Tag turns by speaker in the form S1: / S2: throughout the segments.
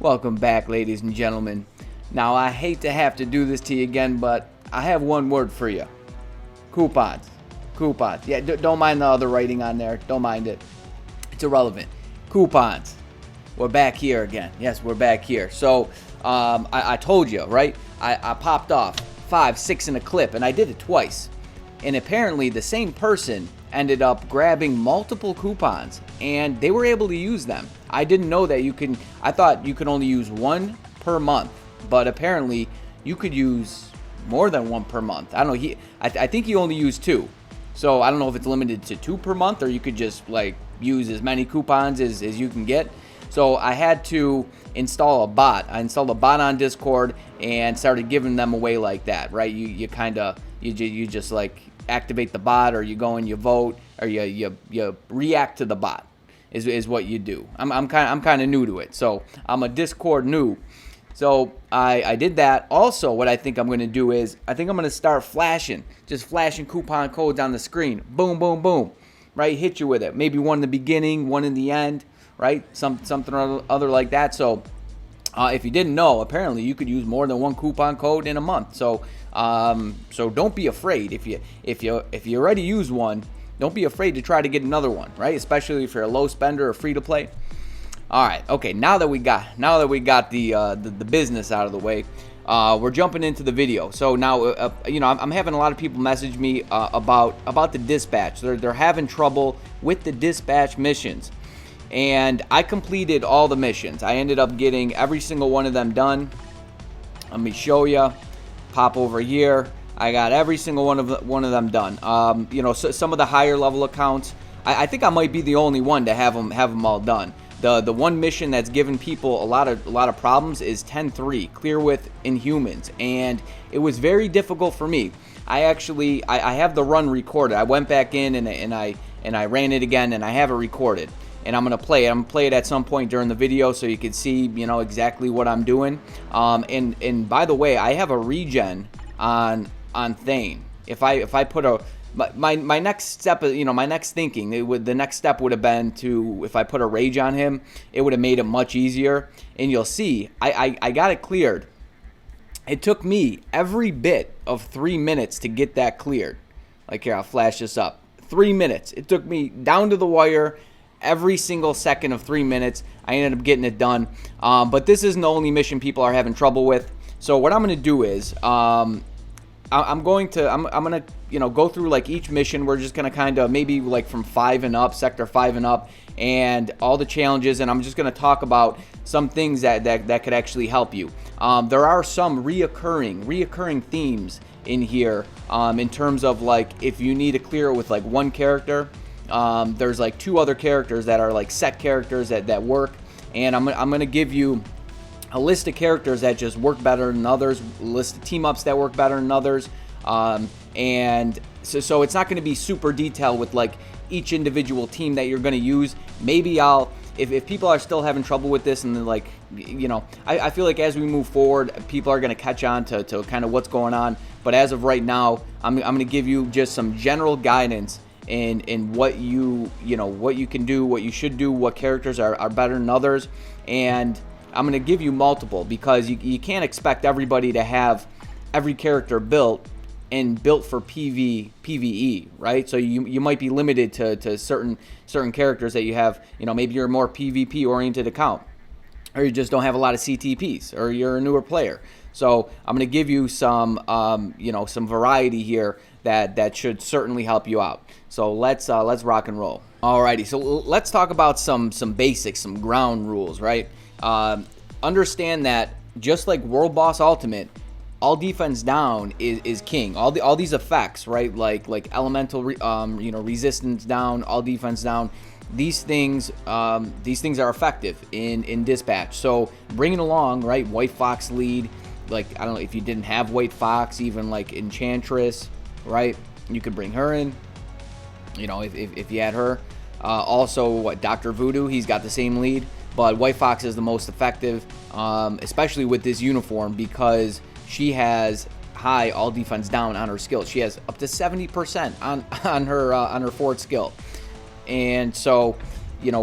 S1: Welcome back, ladies and gentlemen. Now, I hate to have to do this to you again, but I have one word for you. Coupons. Coupons. Yeah, don't mind the other writing on there. Don't mind it. It's irrelevant. Coupons. We're back here again. Yes, we're back here. So, I told you, right? I popped off 5, 6 in a clip, and I did it twice. And apparently, the same person ended up grabbing multiple coupons, and they were able to use them. I didn't know that you can. I thought you could only use one per month, but apparently you could use more than one per month. I don't know. I think he only used 2. So I don't know if it's limited to 2 per month, or you could just like use as many coupons as you can get. So I had to install a bot. I installed a bot on Discord and started giving them away like that, right? You just like activate the bot, or you go and you vote, or you react to the bot is what you do. I'm kind of new to it, so I'm a Discord noob. So I did that. Also, what I think I'm going to do is I think I'm going to start flashing coupon codes on the screen. Boom, boom, boom. Right? Hit you with it. Maybe one in the beginning, one in the end. Right? Something or other like that. So if you didn't know, apparently you could use more than one coupon code in a month. So don't be afraid. If you already use one, don't be afraid to try to get another one. Right? Especially if you're a low spender or free to play. All right, okay. Now that we got the business out of the way, we're jumping into the video. So now, I'm having a lot of people message me about the dispatch. They're having trouble with the dispatch missions, and I completed all the missions. I ended up getting every single one of them done. Let me show you. Pop over here. I got every single one of them done. So some of the higher level accounts, I think I might be the only one to have them all done. The one mission that's given people a lot of problems is 10-3, clear with Inhumans, and it was very difficult for me. I have the run recorded. I went back in and I ran it again, and I have it recorded. And I'm gonna play it. I'm gonna play it at some point during the video so you can see, exactly what I'm doing. And by the way, I have a regen on Thane. If I put a my next step, my next thinking, the next step would have been to, if I put a rage on him, it would have made it much easier. And you'll see, I got it cleared. It took me every bit of 3 minutes to get that cleared. Like here, I'll flash this up. 3 minutes. It took me down to the wire. Every single second of 3 minutes, I ended up getting it done. But this isn't the only mission people are having trouble with. So what I'm going to do is, I'm gonna go through like each mission. We're just gonna kind of maybe like from 5 and up, sector 5 and up, and all the challenges. And I'm just gonna talk about some things that could actually help you. There are some reoccurring themes in here. In terms of like if you need to clear it with like one character. There's like 2 other characters that are like set characters that work, and I'm gonna give you a list of characters that just work better than others, a list of team ups that work better than others, and so it's not going to be super detailed with like each individual team that you're going to use. Maybe if people are still having trouble with this, and then like I feel like as we move forward, people are going to catch on to kind of what's going on. But as of right now, I'm going to give you just some general guidance in what what you can do, what you should do, what characters are better than others, and I'm going to give you multiple, because you can't expect everybody to have every character built for PvE, right? So you might be limited to certain characters that you have. Maybe you're a more PvP oriented account, or you just don't have a lot of CTPs, or you're a newer player. So I'm going to give you some some variety here that should certainly help you out. So let's rock and roll. Alrighty, so let's talk about some basics, some ground rules, right? Understand that just like World Boss Ultimate, all defense down is king. All these effects, right? Like elemental, resistance down, all defense down. These things are effective in dispatch. So bring it along, right? White Fox lead. Like, I don't know if you didn't have White Fox, even like Enchantress, right? You could bring her in. If you had her. Also, Dr. Voodoo, he's got the same lead. But White Fox is the most effective, especially with this uniform, because she has high all defense down on her skill. She has up to 70% on her forward skill, and so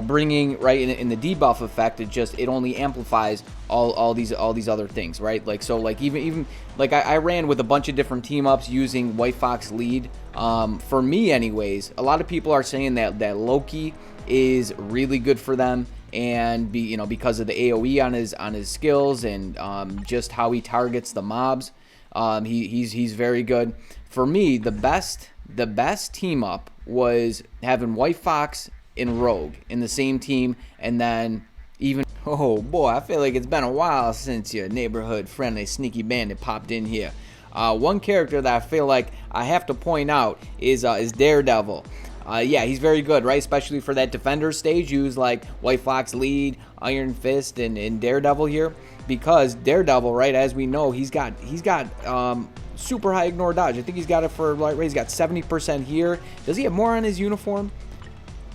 S1: bringing right in the debuff effect, it only amplifies all these other things, right? Like, so like even like I ran with a bunch of different team ups using White Fox lead. For me anyways, a lot of people are saying that Loki is really good for them, and because of the AoE on his skills, and just how he targets the mobs. He's very good. For me, the best team up was having White Fox and Rogue in the same team, and then even, oh boy, I feel like it's been a while since your neighborhood friendly sneaky bandit popped in here. One character that I feel like I have to point out is Daredevil. Yeah, he's very good, right? Especially for that defender stage. Use like White Fox lead, Iron Fist, and Daredevil here, because Daredevil, right, as we know, he's got super high ignore dodge. I think he's got it for like, he's got 70% here. Does he have more on his uniform?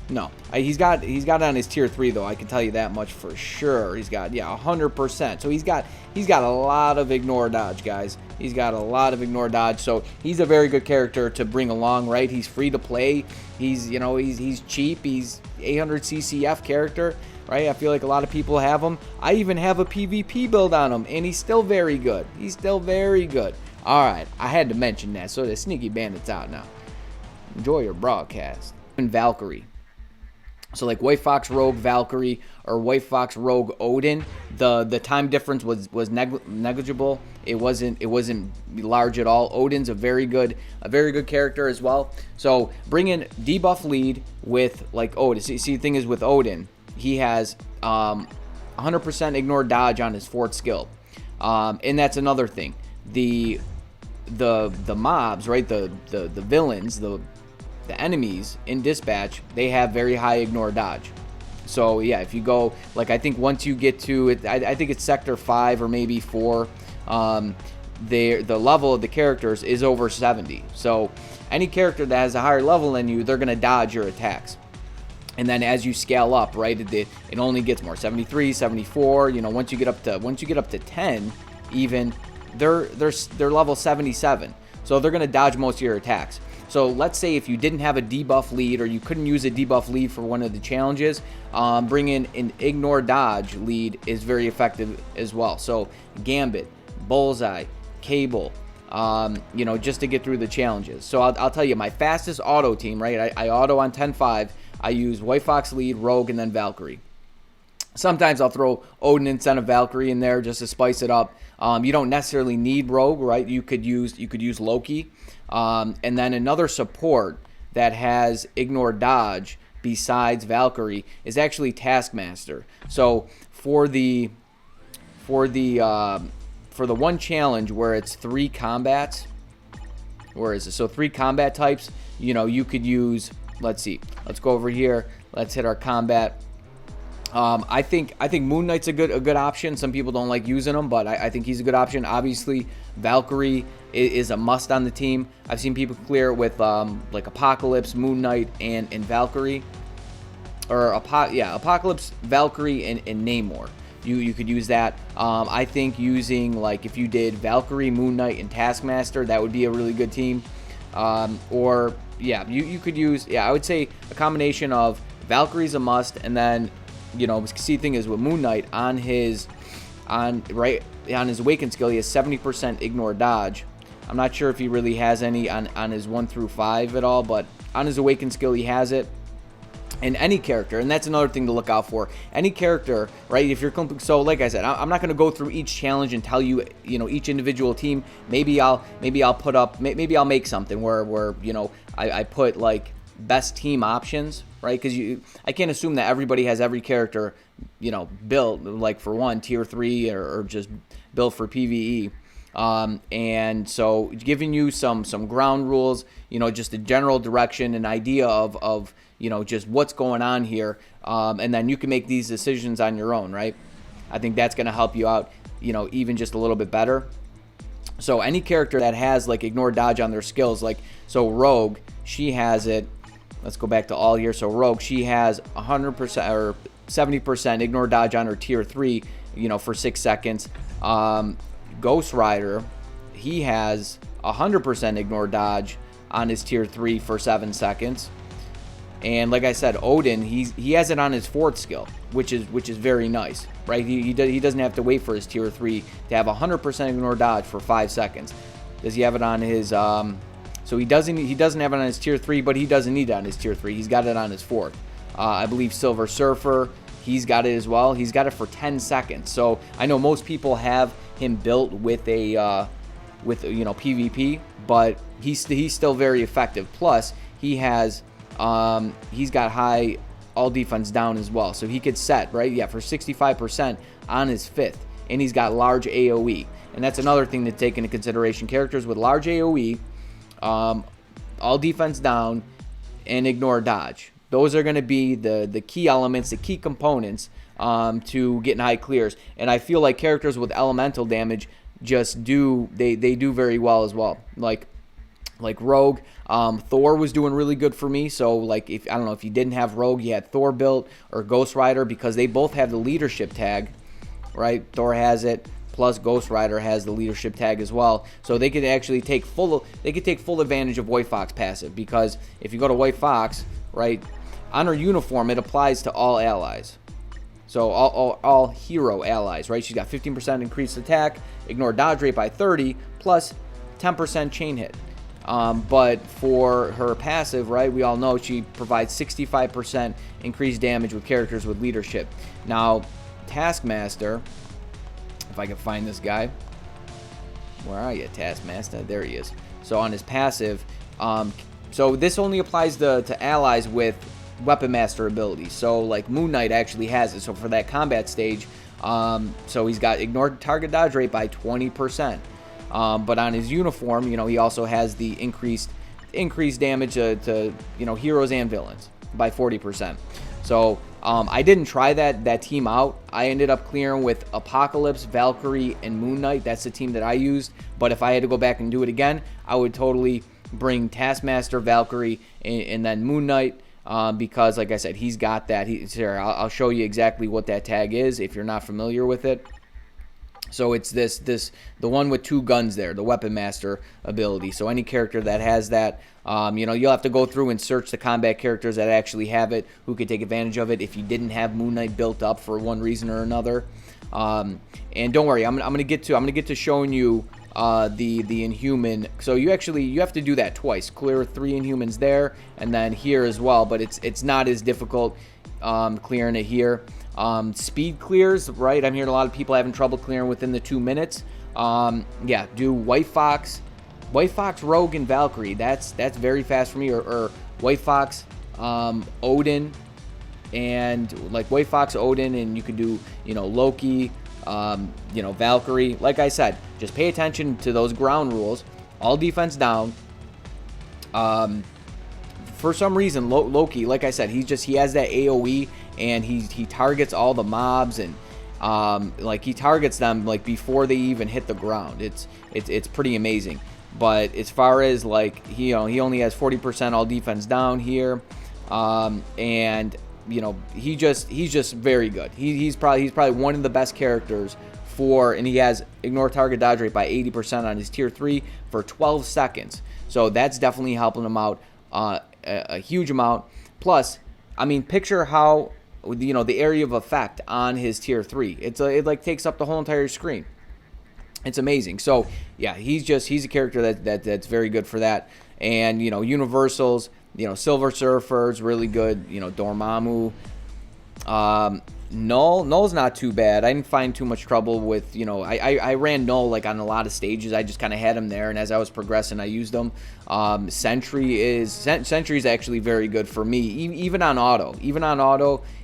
S1: No, he's got it on his tier 3 though. I can tell you that much for sure. He's got 100%. So he's got a lot of ignore dodge, guys. He's got a lot of ignore dodge. So he's a very good character to bring along, right? He's free to play. He's he's cheap. He's 800 CCF character, right? I feel like a lot of people have him. I even have a PvP build on him, and he's still very good. He's still very good. All right, I had to mention that. So the Sneaky Bandit's out now. Enjoy your broadcast. And Valkyrie. So like White Fox Rogue Valkyrie or White Fox Rogue Odin, the time difference was negligible. It wasn't large at all. Odin's a very good character as well. So bring in debuff lead with like Odin. See the thing is with Odin, he has 100% ignore dodge on his 4th skill, and that's another thing. The mobs, right? The villains, the enemies in Dispatch, they have very high ignore dodge. So yeah, if you go, like, I think once you get to it, I think it's sector 5 or maybe 4, the level of the characters is over 70. So any character that has a higher level than you, they're gonna dodge your attacks. And then as you scale up, right, it only gets more. 73, 74. Once you get up to 10, even they're level 77. So they're gonna dodge most of your attacks. So let's say if you didn't have a debuff lead, or you couldn't use a debuff lead for one of the challenges, bring in an ignore dodge lead is very effective as well. So Gambit, Bullseye, Cable, just to get through the challenges. So I'll tell you, my fastest auto team, right? I auto on 10-5. I use White Fox lead, Rogue, and then Valkyrie. Sometimes I'll throw Odin instead of Valkyrie in there just to spice it up. You don't necessarily need Rogue, right? You could use Loki. And then another support that has ignore dodge besides Valkyrie is actually Taskmaster. So for the one challenge where it's 3 combats, where is it? So 3 combat types, you could use, let's see, let's go over here. Let's hit our combat. I think Moon Knight's a good option. Some people don't like using him, but I think he's a good option. Obviously, Valkyrie is a must on the team. I've seen people clear it with like Apocalypse, Moon Knight, and Valkyrie, or Apocalypse, Valkyrie, and Namor. You could use that. I think using, like, if you did Valkyrie, Moon Knight, and Taskmaster, that would be a really good team. Or yeah, you could use, I would say a combination of Valkyrie's a must, and then see, the thing is with Moon Knight on his awakened skill, he has 70% ignore dodge. I'm not sure if he really has any on his 1 through 5 at all, but on his awakened skill he has it. And any character, and that's another thing to look out for. Any character, right? If you're so, like I said, I'm not going to go through each challenge and tell you, each individual team. Maybe I'll put up, maybe I'll make something where I put like best team options, right? Because I can't assume that everybody has every character, built like for one tier 3 or just built for PvE. And so giving you some ground rules, just a general direction, an idea of just what's going on here, and then you can make these decisions on your own, right? I think that's going to help you out, even just a little bit better. So any character that has like ignore dodge on their skills, like, so Rogue, she has it. Let's go back to all here. So Rogue, she has 100% or 70% ignore dodge on her tier 3, for 6 seconds. Ghost Rider, he has 100% ignore dodge on his tier 3 for 7 seconds. And like I said, Odin, he has it on his 4th skill, which is very nice. right? He doesn't have to wait for his tier 3 to have 100% ignore dodge for 5 seconds. Does he have it on his so he doesn't have it on his tier 3, but he doesn't need it on his tier 3. He's got it on his 4th. I believe Silver Surfer, he's got it as well. He's got it for 10 seconds. So I know most people have him built with a PvP, but he's still very effective. Plus he has he's got high all defense down as well, so he could set for 65% on his 5th, and he's got large AoE, and that's another thing to take into consideration. Characters with large AoE, all defense down, and ignore dodge. Those are going to be the key elements, the key components to getting high clears. And I feel like characters with elemental damage just do very well as well. Like Rogue, Thor was doing really good for me. So like if I don't know if you didn't have Rogue, you had Thor built or Ghost Rider, because they both have the leadership tag, right? Thor has it. Plus Ghost Rider has the leadership tag as well, so they could actually take full advantage of White Fox passive, because if you go to White Fox, right, on her uniform it applies to all allies, so all hero allies, right? She's got 15% increased attack, ignore dodge rate by 30, plus 10% chain hit. But for her passive, right, we all know she provides 65% increased damage with characters with leadership. Now Taskmaster, if I can find this guy. Where are you, Taskmaster? There he is. So on his passive, so this only applies to allies with Weapon Master abilities. So like Moon Knight actually has it. So for that combat stage, so he's got ignore target dodge rate by 20%. But on his uniform, he also has the increased damage to heroes and villains by 40%. So I didn't try that team out. I ended up clearing with Apocalypse, Valkyrie, and Moon Knight. That's the team that I used. But if I had to go back and do it again, I would totally bring Taskmaster, Valkyrie, and then Moon Knight, because, like I said, he's got that. Here, I'll show you exactly what that tag is if you're not familiar with it. So it's the one with 2 guns there, the Weapon Master ability. So any character that has that, you'll have to go through and search the combat characters that actually have it, who could take advantage of it if you didn't have Moon Knight built up for one reason or another. And don't worry, I'm gonna get to showing you the Inhuman. So you have to do that twice. Clear 3 Inhumans there, and then here as well. But it's not as difficult clearing it here. Speed clears, right? I'm hearing a lot of people having trouble clearing within the 2 minutes. Do White Fox, Rogue, and Valkyrie. That's very fast for me. Or White Fox, Odin, and like White Fox, Odin, and you could do Loki, Valkyrie. Like I said, just pay attention to those ground rules. All defense down. For some reason, Loki, like I said, he has that AoE. And he targets all the mobs, and he targets them like before they even hit the ground. It's pretty amazing. But as far as he only has 40% all defense down here, and he's just very good. He's probably one of the best characters and he has ignore target dodge rate by 80% on his tier 3 for 12 seconds. So that's definitely helping him out a huge amount. Plus, I mean, picture how the area of effect on his tier 3. It takes up the whole entire screen. It's amazing. So yeah, he's a character that's very good for that. And universals, Silver Surfer's really good. Dormammu, Null's not too bad. I didn't find too much trouble with, I ran Null on a lot of stages. I just kind of had him there, and as I was progressing, I used him. Sentry's actually very good for me, even on auto.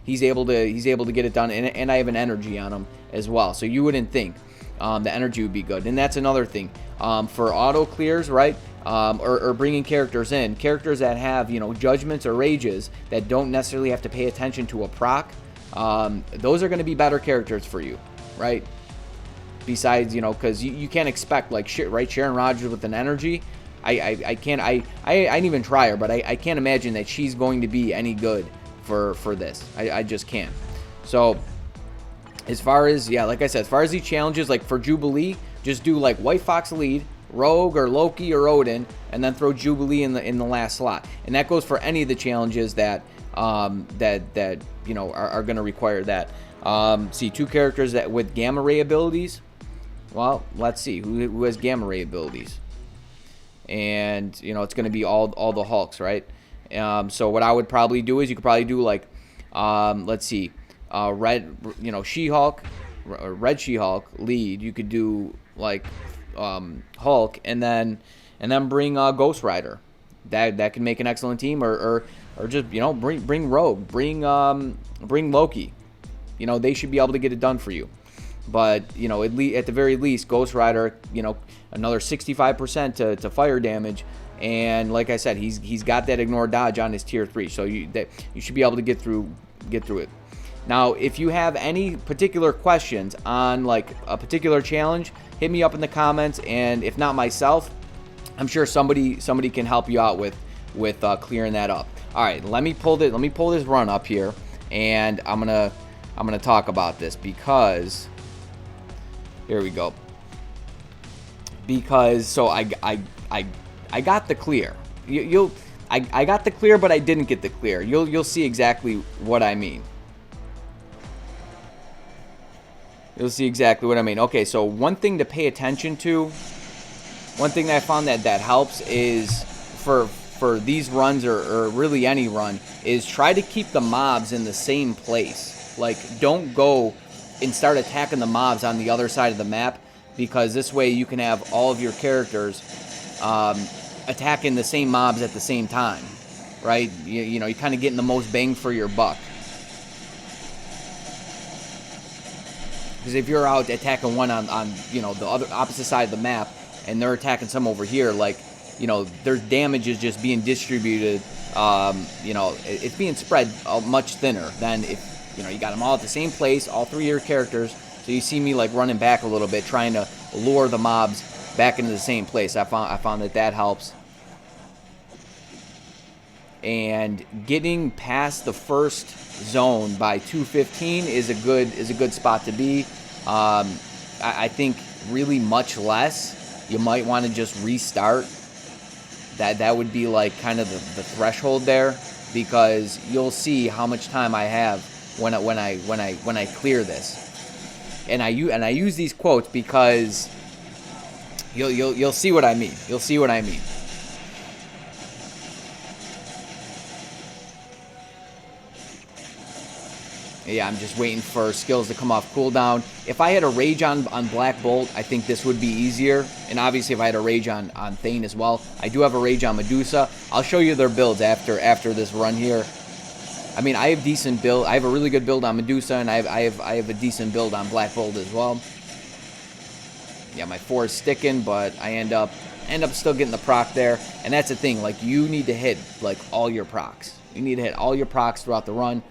S1: He's able to get it done, and I have an energy on him as well. So you wouldn't think the energy would be good, and that's another thing for auto clears, right? Or bringing characters that have judgments or rages that don't necessarily have to pay attention to a proc. Those are going to be better characters for you, right? Besides, because you can't expect right? Sharon Rogers with an energy. I didn't even try her, but I can't imagine that she's going to be any good for this. I just can't. So as far as like I said, as far as these challenges, for Jubilee, just do White Fox lead, Rogue or Loki or Odin, and then throw Jubilee in the last slot. And that goes for any of the challenges that are going to require that. See, 2 characters that with gamma ray abilities. Well, let's see who has gamma ray abilities. And it's going to be all the Hulks, right? So what I would probably do is you could probably do like, let's see, red, She-Hulk, red She-Hulk lead. You could do like Hulk, and then bring Ghost Rider. That can make an excellent team, or just bring Rogue, bring Loki. They should be able to get it done for you. But at the very least, Ghost Rider, another 65% to fire damage, and like I said, he's got that ignore dodge on his tier 3, so you should be able to get through it. Now, if you have any particular questions on like a particular challenge, hit me up in the comments, and if not myself, I'm sure somebody can help you out with clearing that up. All right, let me pull this run up here, and I'm gonna talk about this because here we go. Because so I got the clear. I got the clear, but I didn't get the clear. You'll see exactly what I mean. You'll see exactly what I mean. Okay, so one thing to pay attention to, one thing that I found that helps is for these runs, or really any run, is try to keep the mobs in the same place. Like, don't go and start attacking the mobs on the other side of the map, because this way you can have all of your characters attacking the same mobs at the same time, right? You're kind of getting the most bang for your buck. Because if you're out attacking one on the other opposite side of the map, and they're attacking some over here, like, their damage is just being distributed. It's being spread much thinner than if you got them all at the same place, all 3 of your characters. So you see me like running back a little bit, trying to lure the mobs back into the same place. I found that helps. And getting past the first zone by 2:15 is a good spot to be. I think really much less. You might want to just restart. That would be like kind of the threshold there, because you'll see how much time I have when I clear this. And I use these quotes because you'll see what I mean. You'll see what I mean. Yeah, I'm just waiting for skills to come off cooldown. If I had a rage on Black Bolt, I think this would be easier. And obviously if I had a rage on Thane as well. I do have a rage on Medusa. I'll show you their builds after this run here. I mean, I have decent build. I have a really good build on Medusa, and I have a decent build on Black Bolt as well. Yeah, my 4 is sticking, but I end up still getting the proc there. And that's the thing, like, you need to hit like all your procs. You need to hit all your procs throughout the run.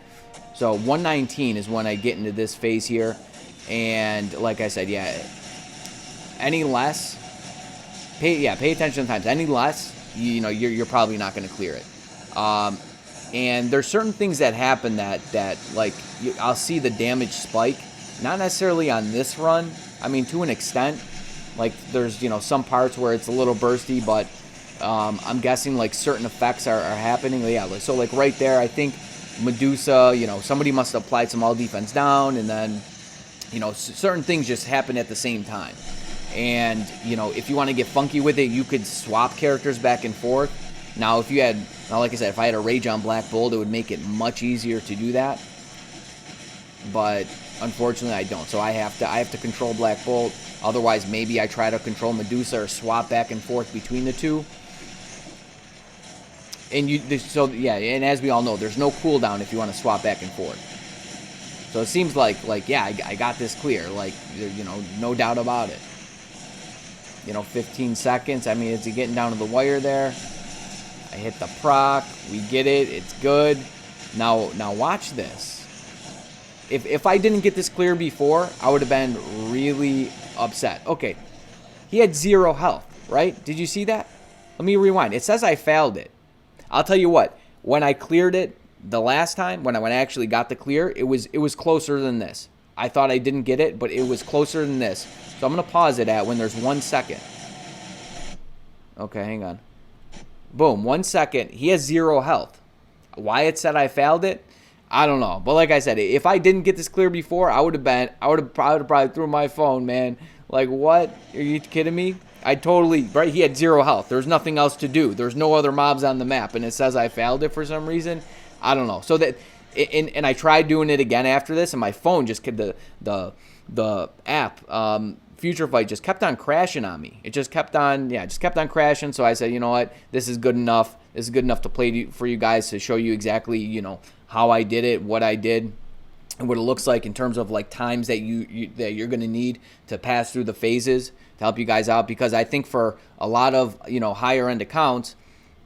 S1: So 119 is when I get into this phase here, and like I said, yeah, any less, pay attention to times. Any less, you're probably not going to clear it. And there's certain things that happen that like I'll see the damage spike, not necessarily on this run. I mean, to an extent, like there's some parts where it's a little bursty, but I'm guessing like certain effects are happening. Yeah, so like right there, I think Medusa, somebody must have applied some all defense down, and then certain things just happen at the same time. And if you want to get funky with it, you could swap characters back and forth. Now like I said, if I had a rage on Black Bolt, it would make it much easier to do that, but unfortunately I don't. So I have to control Black Bolt. Otherwise, maybe I try to control Medusa or swap back and forth between the two. And and as we all know, there's no cooldown if you want to swap back and forth. So it seems like yeah, I got this clear, like, no doubt about it. 15 seconds. I mean, it's getting down to the wire there. I hit the proc. We get it. It's good. Now watch this. If I didn't get this clear before, I would have been really upset. Okay, he had 0 health, right? Did you see that? Let me rewind. It says I failed it. I'll tell you what, when I cleared it the last time, when I actually got the clear, it was closer than this. I thought I didn't get it, but it was closer than this. So I'm going to pause it at when there's 1 second. Okay, hang on. Boom, 1 second. He has 0 health. Why it said I failed it? I don't know. But like I said, if I didn't get this clear before, I would have probably threw my phone, man. Like, what? Are you kidding me? I totally, right? He had 0 health. There's nothing else to do. There's no other mobs on the map, and it says I failed it for some reason. I don't know. So that, and I tried doing it again after this, and my phone just the app, Future Fight, just kept on crashing on me. It just kept on crashing. So I said, you know what? This is good enough. This is good enough to play for you guys, to show you exactly, you know, how I did it, what I did, and what it looks like in terms of like times that you're going to need to pass through the phases to help you guys out. Because I think for a lot of, you know, higher end accounts,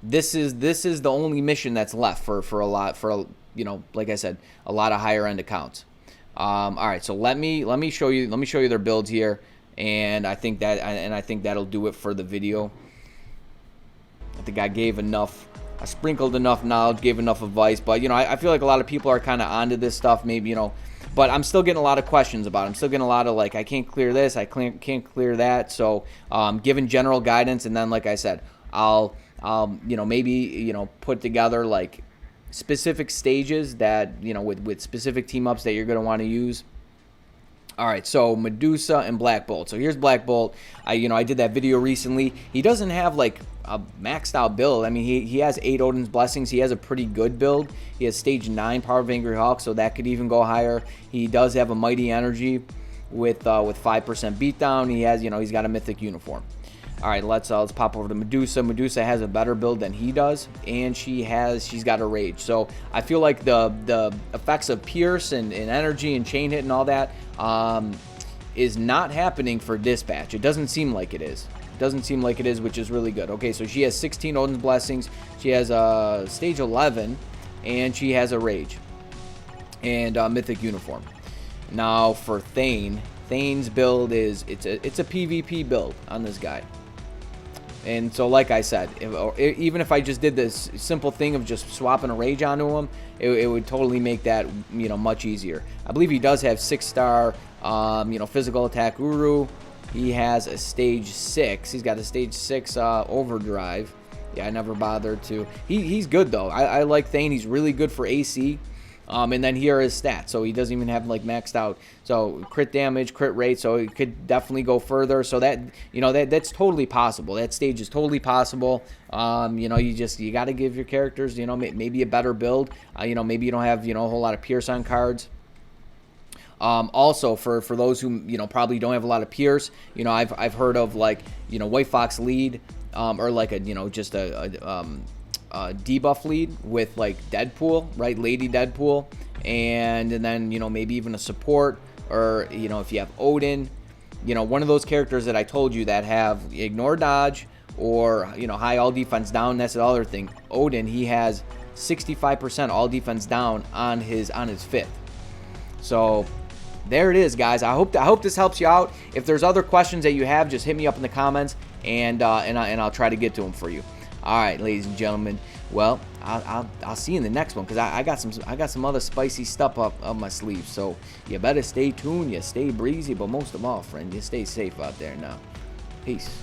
S1: this is the only mission that's left for you know, like I said, a lot of higher end accounts. All right, so let me show you their builds here, and I think that'll do it for the video. I think I gave enough. I sprinkled enough knowledge, gave enough advice, but, you know, I feel like a lot of people are kind of onto this stuff, maybe, you know, but I'm still getting a lot of questions about it. I'm still getting a lot of, like, I can't clear this, I can't clear that. So giving general guidance, and then, like I said, I'll you know, maybe, you know, put together like specific stages that, you know, with specific team ups that you're going to want to use. All right, so Medusa and Black Bolt. So here's Black Bolt. I did that video recently. He doesn't have like a maxed out build. I mean, he has 8 Odin's Blessings. He has a pretty good build. He has stage 9 Power of Angry Hawk, so that could even go higher. He does have a Mighty Energy with 5% beatdown. He has, you know, he's got a Mythic Uniform. All right, let's pop over to Medusa. Medusa has a better build than he does, and she's got a Rage. So I feel like the effects of Pierce and Energy and Chain Hit and all that is not happening for Dispatch. It doesn't seem like it is. It doesn't seem like it is, which is really good. Okay, so she has 16 Odin's Blessings. She has a stage 11, and she has a Rage and Mythic Uniform. Now for Thane. Thane's build is it's a PvP build on this guy. And so, like I said, even if I just did this simple thing of just swapping a Rage onto him, it would totally make that, you know, much easier. I believe he does have 6-star, you know, physical attack Uru. He has a stage 6. He's got a stage 6 overdrive. Yeah, I never bothered to. He's good though. I like Thane. He's really good for AC. And then here are his stats. So he doesn't even have like maxed out. So crit damage, crit rate. So it could definitely go further. So that, you know, that's totally possible. That stage is totally possible. You know, you got to give your characters, you know, maybe a better build. You know, maybe you don't have, you know, a whole lot of Pierce on cards. Also for those who, you know, probably don't have a lot of Pierce, you know, I've heard of like, you know, White Fox lead, or like a, you know, just a debuff lead with like Deadpool, right? Lady Deadpool, and then, you know, maybe even a support, or, you know, if you have Odin, you know, one of those characters that I told you that have ignore dodge or, you know, high all defense down. That's the other thing. Odin, he has 65% all defense down on his 5th. So there it is, guys. I hope this helps you out. If there's other questions that you have, just hit me up in the comments, and I'll try to get to them for you. All right, ladies and gentlemen. Well, I'll see you in the next one, because I got some other spicy stuff up my sleeve. So you better stay tuned. You stay breezy, but most of all, friend, you stay safe out there now. Peace.